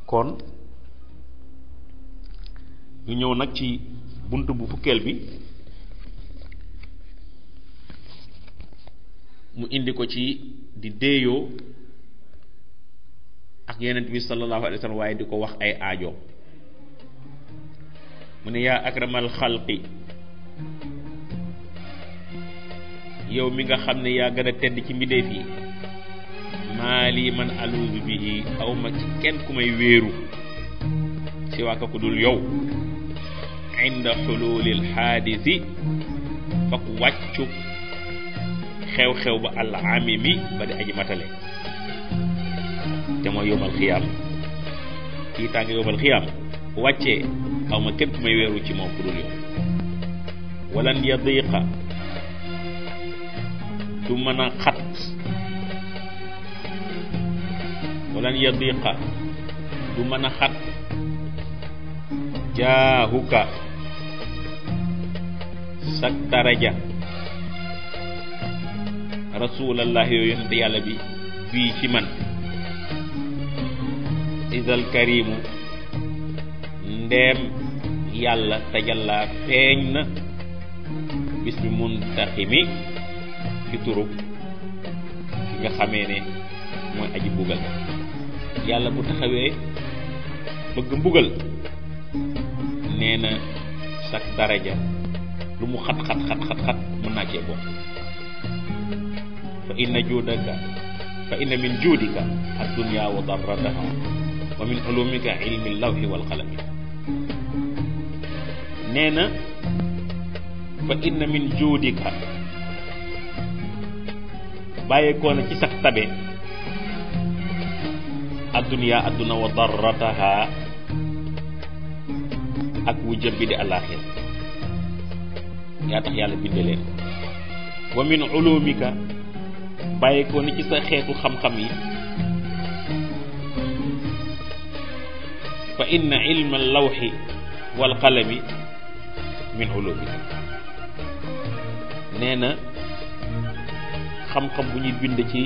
kon ñu ñëw nag ci buntu bu fukkeel bi mu indi ko ci di déeyoo ak yenent bi sallallahu alayhi wa sallam waaye di ko wax ay aajo mu ne yaa akramal xalqi yow mi nga xam ne yaa gën a tedd ci mbindeef yi maa lii man aluuzu bihi aw ma ci kenn ku may wéeru si waaka ku dul yow inda xululil xaadisi fak wàccu xew-xew ba al amimi ba di aji matale te mooy yowmal xiyaam kii tàng yowmal xiyaam wàccee aw ma kenn ku may wéeru ci moom ku dul yow walan yadiqa du mën a xat walan yadiqa du mën a xat jaahuka sak daraja rasulallah yooyu yonent yàlla bi bii ci man isal karimu ndeem yàlla tajalla feeñ na bis bi muntaximi ci turub ki nga xamee ne mooy aji mbugal yàlla bu taxawee bëgg mbugal nee na sak daraja lu mu xat mën naa cee bokk fa inna min juudika ad-dunya wa darrataha wa min ulumika ilmi lawhi wal qalami nee na fa inna min juudika bàyyeekoo na ci sax tabe ad-dunya adduna wa darrataha ak wu jëm bi di àllaaxira yaa tax yàlla binde leen wa min ulumika bàyyeekoo na ci sa xeetu xam-xam yi fa inna ilma lawxi wal qalami min ulumika nee na xam-xam bu ñuy bind ci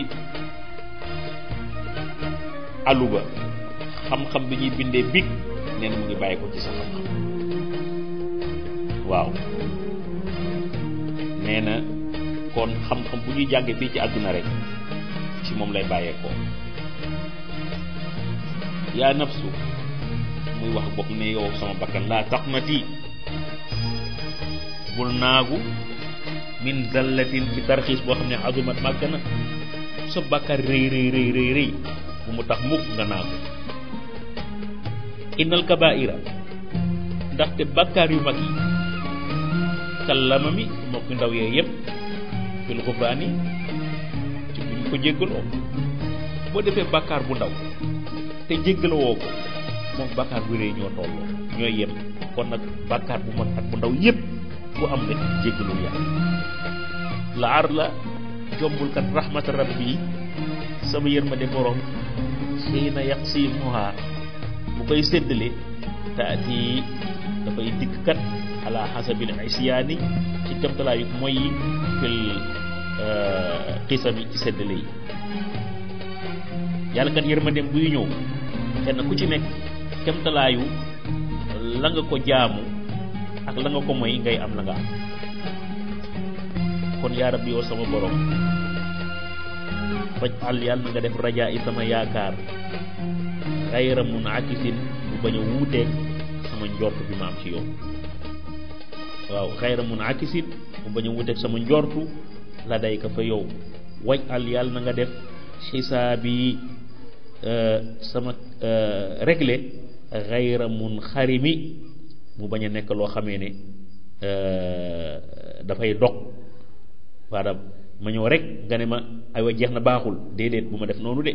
aluba xam-xam bi ñuy bindee big nee na mu ngi bàyyi ko ci sa xam-xam waaw nee na kon xam-xam bu ñuy jànge fii ci àdduna rek ci moom lay bàyyeekoo yaa nafsu muy wax bopp ne yow sama bakkan laa taqnati bul naagu min zallatin ci tarxiis boo xam ne azumat màgg na sa bàkkaar rëy bu mu tax mukk nga naagu innal kabaira ndaxte bàkkaar yu mag yi kallama mi moo ko ndaw yee yëpp fil xufraani ci buñ ko jéggaloo boo defee bàkkaar bu ndaw te jéggaloo ko moom bàkkaar bu rëy ñoo tolloo ñooy yem kon nag bàkkaar bu mag ak bu ndaw yëpp bu am rek jéggalul yàlla la ar la jombul kat rahmata rabbi sama yërmande borom xiina yaqsimuha bu koy séddale taati dafay dikk kat ala xasabil isyaani ci kamtalaayu mooy yi fil xisami ci séddale yi yàlla kat yërmandeem buy ñëw kenn ku ci nekk kamtalaayu la nga ko jaamu ak la nga ko moy ngay am la nga am kon yaa rabbi yow sama borom faj al yàlla na nga def rajaa yi sama yaakaar xayra mun akisin bu bañ a wuuteeg sama njortu bi ma am ci yow waaw xayra mun akisin bu bañ a wuuteeg sama njortu la day ka fa yow waj al yàlla na nga def xisaabi sama réglé xayra mun xarimi mu bañ a nekk loo xamee ne dafay dog maanaam ma ñëw rek nga ne ma aywa jeex na baaxul déedéet bu ma def noonu de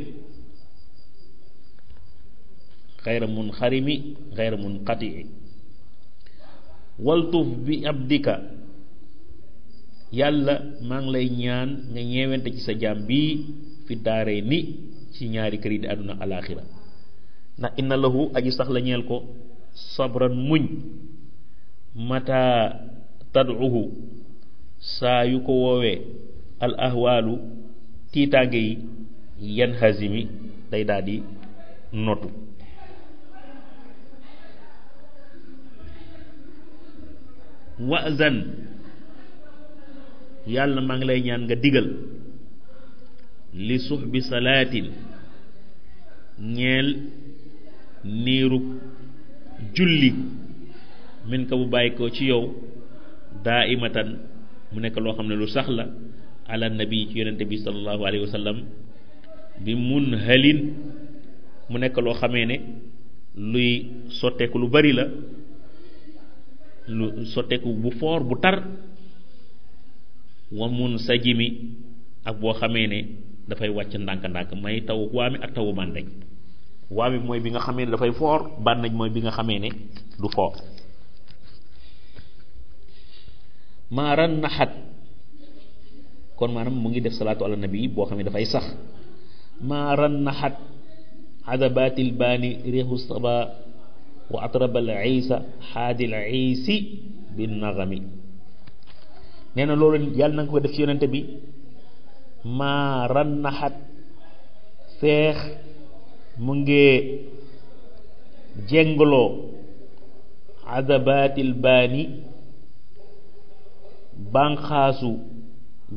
xayra mun xarimi xayra mun qatii waltuf bi abdika yàlla maa ngi lay ñaan nga ñeewente ci sa jaam bii fi daaree ni ci ñaari kër yi di àdduna alaaxira ndax inna lahu aji sax la ñeel ko sabran muñ mata tad'uhu saa yu ko woowee al ahwaalu tiitaange yi yan hazimi day daal di notu wa'zan yàlla maa ngi lay ñaan nga digal li suxbi salaatin ñeel niiru julli min ka bu bàyyi ko ci yow daa imatan mu nekk loo xam ne lu sax la ala nabi ci yonente bi sallallahu alayhi wa sallam bi mun halin mu nekk loo xamee ne luy sotteeku lu bari la lu sotteeku bu foor bu tar wa mun sajimi ak boo xamee ne dafay wàcc ndànk-ndànk may taw waami ak tawu bàndañ waami mooy bi nga xamee ne dafay foor bàndañ mooy bi nga xamee ne du foor maaran naxat kon maanaam mu ngi def salaatu ala nabi boo xam ne dafay sax maaran naxat adabatil baani réexu saba wa atrabal isa xaadil isi bin naxami nee na loolu yàlla na nga ko def ci yonente bi maaran naxat feex mu ngi jengloo adabatil baani banqaasu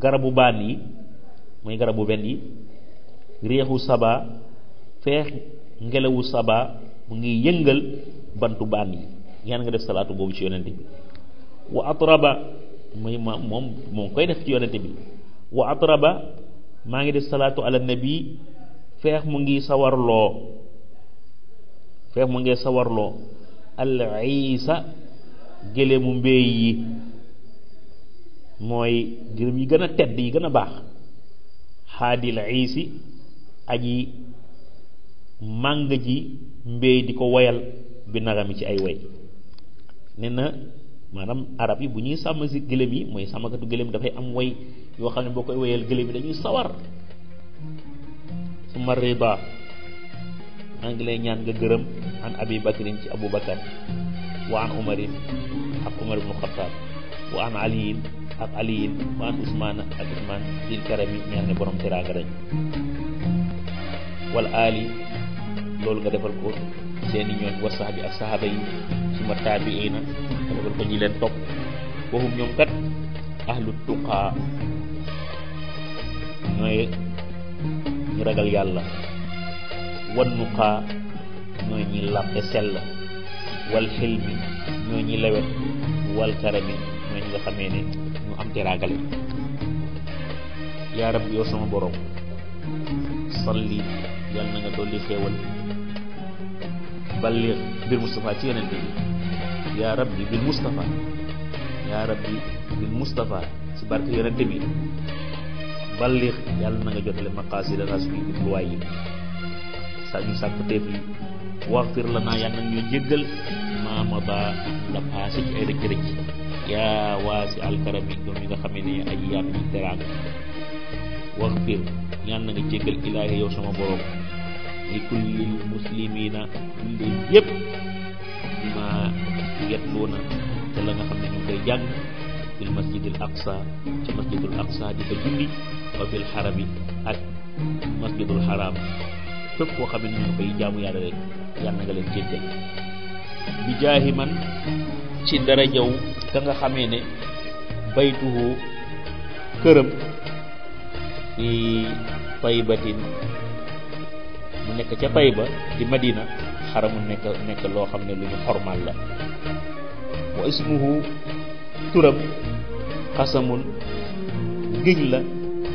garabu baan yi mooy garabu wen yi réexu saba feex ngelawu saba mu ngi yëngal bantu baan yi yaan nga def salaatu boobu ci yonente bi wa atraba muy moom koy def ci yonente bi wa atraba maa ngi def salaatu ala nabi feex mu ngi sawarloo al isa géléemu mbéy yi mooy gërëm yi gën a tedd yi gën a baax xaadil iisi aji màng ji mbéy di ko woyal bi naxami ci ay woy nee na maanaam arab yi bu ñuy sàmm si gëléem yi mooy sàmmkatu gëléem dafay am woy yoo xam ne boo koy woyal gëléem yi dañuy sawar suma rida maa ngi lay ñaan nga gërëm an abi bakrin ci abou bakar wa an umarin ak umar ibnu xataab wa an aliyin ak aliyin wa an usmaana ak usmaan dil karami ñaan ne borom teraanga dañ wal ali loolu nga defal ko seeni ñooñ wa sahbi ak sahaba yi suma taabiina nga defal ko ñi leen topp waxum ñoom kat ahlu tuqaa ñooy ñu ragal yàlla wan nuqaa ñooy ñi làmpe sell wal xilmi ñooy ñi lewet wal karami ñooy ñi nga xamee ne ñu am teraangale yaa rabbi yow sama borom salli yàlla na nga dolli xéewal balli bil Mustafa ci yeneen bi yaa rabbi bil Mustafa yaa rabbi bil Mustafa ci barke yonente bi balli yàlla na nga jotale maqaasida rasmi bi luwaay yi sa ñu sàkk teef yi waxfir la naa yàlla na ñu jéggal maamaba la passé ci ay rëcc rëcc yaa waasi alkarami yow mi nga xamee ne ay yaatu ñu teraanga waxfir yàlla na nga jéggal ilaahi yow sama borom li kullil muslimina julli yépp bi ma yetluuna te la nga xam ne ñu koy jàng fil masjidil aqsa ci masjidul aqsa di fa julli wa fil xarami ak masjidul xaram fépp koo xam ne ñu koy jaamu yàlla rek yàlla na nga leen jéggal bi jaahi man ci darajaw ka nga xamee ne baytuhu këram fi taybatin mu nekk ca Tayba di Madina xaramu nekk loo xam ne lu ñu xormal la wa ismuhu turam xasamun giñ la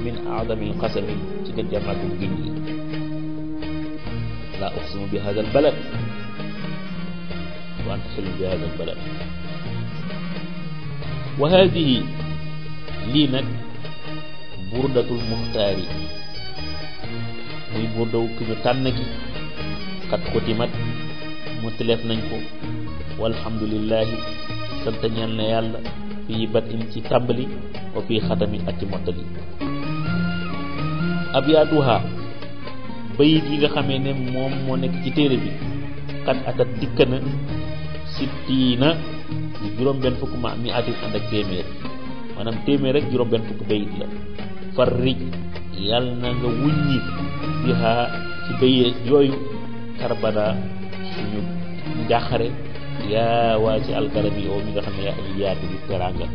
min aadamil xasami ci gën ca màggum giñ yi la uqsimu bi hada al balad wa anta xilum bi hada al balad wa hadihi lii nag burdatul muxtaari muy burdaw ki ñu tànn gi xat xotimat mu teleef nañ ko walhamdulillahi sant ñeel na yàlla fii bat in ci tàmbali wa fii xatami ak ci mottali abyaatuha bayit yi nga xamee ne moom moo nekk ci téere bi xat atat dikk na sittiina di juróom-benn fukk ma mi atit ànd ak téeméer maanaam téeméer rek juróom-benn fukk bayit la farrij yàlla na nga wuññi biha ci bayit yooyu karbada suñu njaaxare yaa waa ci alkarami yow mi nga xam ne yaa aji yaatu di teraanga.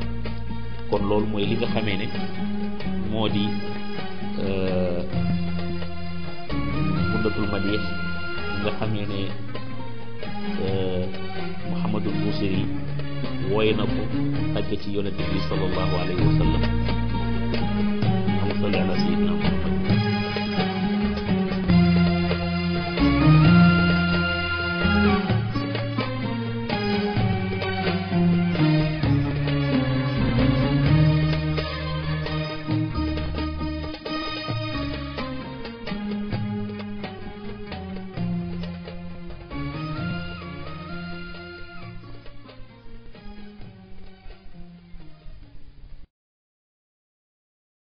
kon loolu mooy li nga xamee ne moo di bundatul madix li nga xamee ne Muhammadul Busiri woy na ko tagg ci yonente bi sallallahu alayhi wa sallam. Allahumma salli ala sayyidina